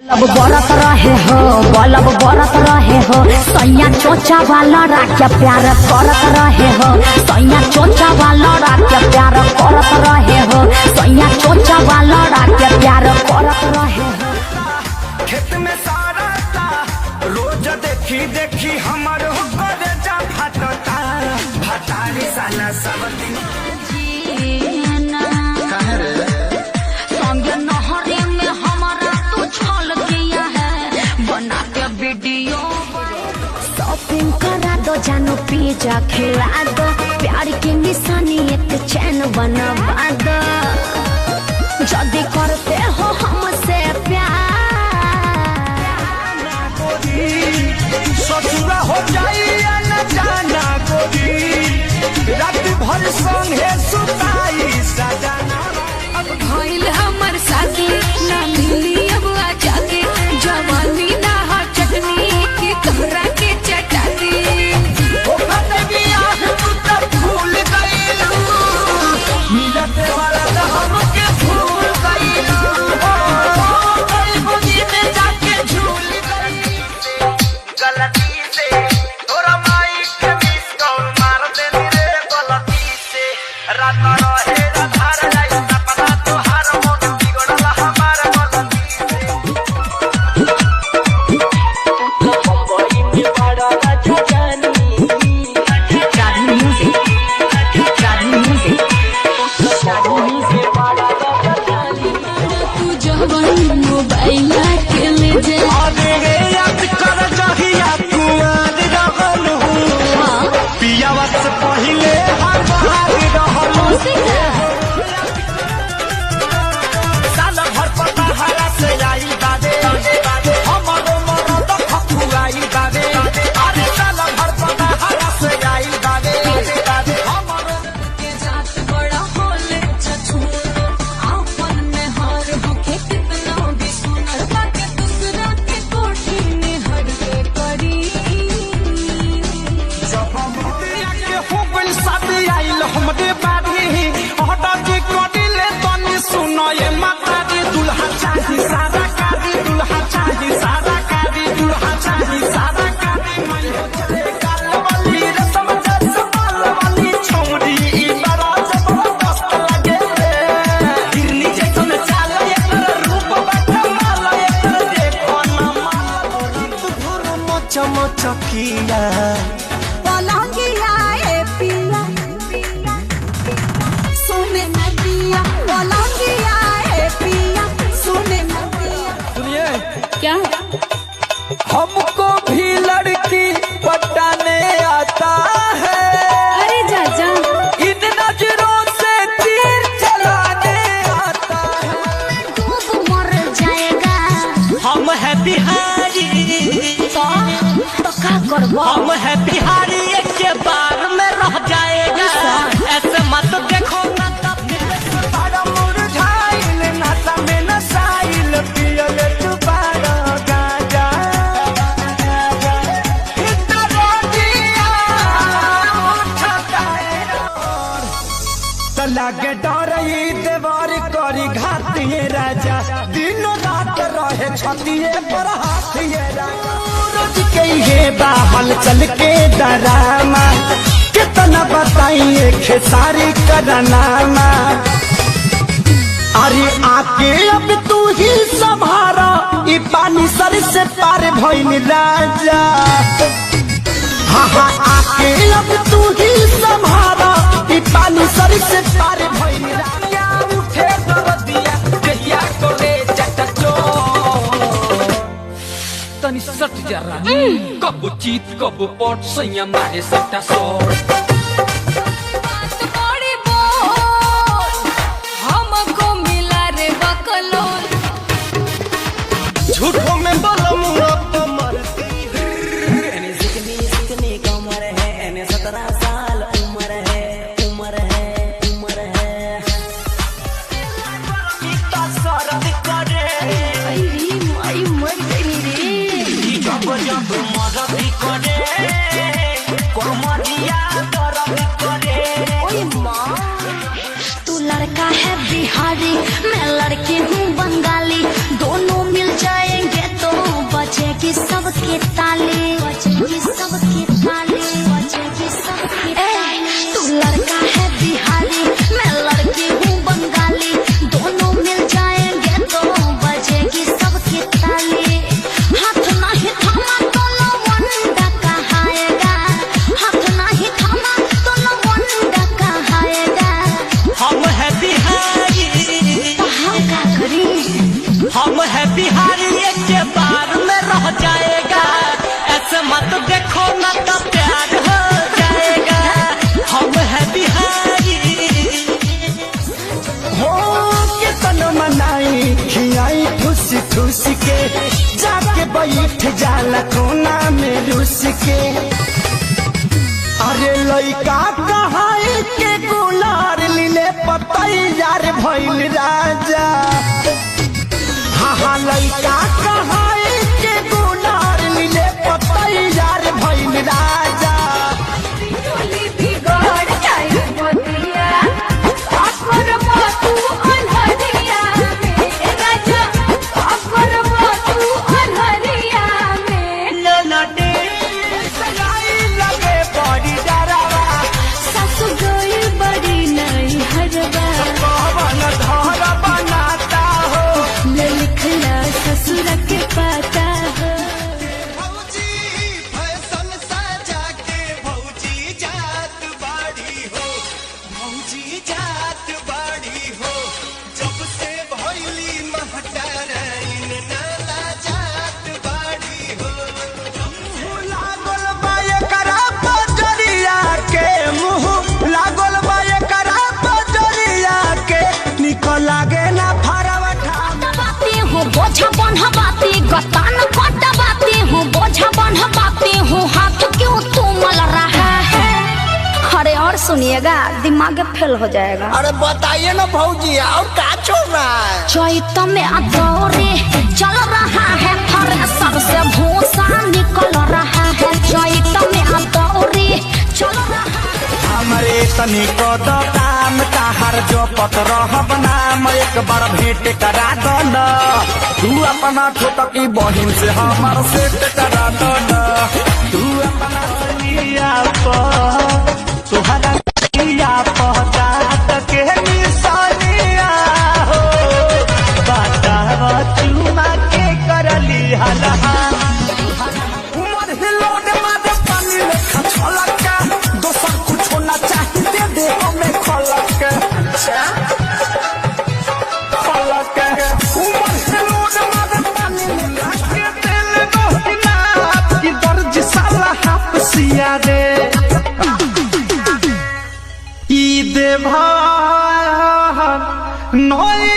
बलब बरत रहे हो, बलब बरत रहे हो, सैया चोचा वाला राख्या प्यार करत रहे हो, सैया चोचा वाला राख्या प्यार करत रहे हो, सैया चोचा वाला राख्या प्यार करत रहे हो। खेत में सारा ता रोज देखी देखी हमर हो जा फटता भटारी साला सब दिन कहे रे संगे नहरे में हमारा तू छल किया है, बना के वीडियो शॉपिंग करा दो, जानो पिज्जा खिला दो, प्यार की निशानी एक चैन बनवा दो, जल्दी करते हो हमसे प्यार ससुरा हो जाई न जाना गोरी, रात भर संगे सुताई सजना। अब भइल हमर साथी ना मिली अब आजा के, जवानी ना हो चटनी की तोहरा के चटाती। ओ खतबिया तू तब भूल गईलू, मिलते वाला तो हमके भूल गईलू, ओ कई बुझी में जाके झूल गई गलती से, तोरा माई के मिस कॉल मार देनी रे गलती से, रात रहे राधार जाई सपना तोहार मन बिगड़ल हमार गलती से। बम्बई में बड़ा राजा जानी, गाड़ी म्यूजिक, गाड़ी म्यूजिक, गाड़ी म्यूजिक। बड़ा राजा जानी। तू जवानी मोबाइल के ले जा, अरे याद कर जहिया कुआर रहल हूँ, पियावा से पहिले हम बाहर रहल हूँ, साल भर पताहरा से आइल बाबे, हमरो मरद खखुआइल बाबे, अरे साल भर पताहरा से आइल बाबे, हमरो के जात बड़ा होले छछूर, आपन में हार होके कितना भी सुनर, बाके दूसरा के कोठी में हर के करी। जब मुदिया के हो गइल शादी आइल हमरे बारी, हटा के कडिले तनी सुनो ये माता दी, दुल्हा चाही सारा कारी, दुल्हा चाही सारा कारी, दुल्हा चाही सारा कारी, मैं हो चले काल वाली रसम जसपाल वाली छोड़ी, ई बड़ा जबरदस्त लगे रे, गिरनी जैसन चाल एकर रूप बकमाल, एकर देखो ना माल धुर मच मचकिया पलंगिया ए पिया सोने न दिया, पलंगिया ए पिया सोने न दिया। सुनिए क्या हमको भी लड़की पटाने आता है, अरे जाजा इन नजरों से तीर चलाने आता है, डूब मर जाएगा हम है बिहारी, तो का करबो, हम है बिहारी, एक के बार में रह जाएगा, ऐसे मत देखो ना तब बड़ा मुरझाइल नशा में नसाइल, पियल दोबारा गाजा, इतना रोटियां उठता है तो लागे डरई देवर करी घातिए राजा, दिन रात रहे छतिए पर हाथिए राजा, रोज के ये बाहल चल के डरामा, कितना बताइए खेसारी करनामा, अरे आके अब तू ही संभारा, ई पानी सर से पार भइल राजा, हाँ हाँ आके अब तू ही संभारा, ई पानी सर से पार भइल राजा, उठे दरदिया जहिया कोले चटचो तनी सट जा रानी, कब जीत कब पट सैया मारे सट्टा सोट। बड़ी बोल हमको मिला रे बकलोल, झूठों में बलम अब मरती एने जितनी कमर है, एने 17 साल उम्र है, उम्र है, उम्र है। इतना सरद करे, आई मर गई रे, जब जब मरद करे, कोमरिया दर्द करे, ओए माँ तू लड़का है बिहारी, मैं लड़की हूँ बंगाली, दोनों मिल जाएंगे के बार में रह जाएगा, ऐसे मत देखो ना तो प्यार हो जाएगा, हम है बिहारी। हो के तन मनाई खियाई ठुस ठुस के, जाके बैठ जाला कोना में रुस के। अरे लइका कहाई के गुलार लीले पतैयार भइल राजा। हाँ लइका कहाई के गुलार लीले पतैयार भइल राजा। बोझा बन्हवाती गतान कटवाती हूँ, बोझा बन्हवाती हूँ, हाथ क्यों तुमल रहा है। अरे और सुनिएगा, दिमाग फेल हो जाएगा। अरे बताइए ना भौजी और क्या छोड़ रहा है। चैत में दौरे चल रहा है, थ्रेसर से भूसा निकल रहा है। चैत में दौरे चल रहा है। हमारे तनी को दो काम ताहर जो पत्र नाम एक बार भेंट करा दो न, तू अपना छोटकी बहिन से हमार सेट करा दो न। तू अपना सनिया तुहरा पहचात के निशानिया हो, बतावा चुमा के करली हलहा। उमर हिलोड मारे पानी लेखा छलका, दोसर कुछो ना चाहिए दे हमें खलक। खलक उमर हिलोड मारे पानी लेखा दिल दोहिना, कि दर्ज साला हाफसिया रे ई देवा नई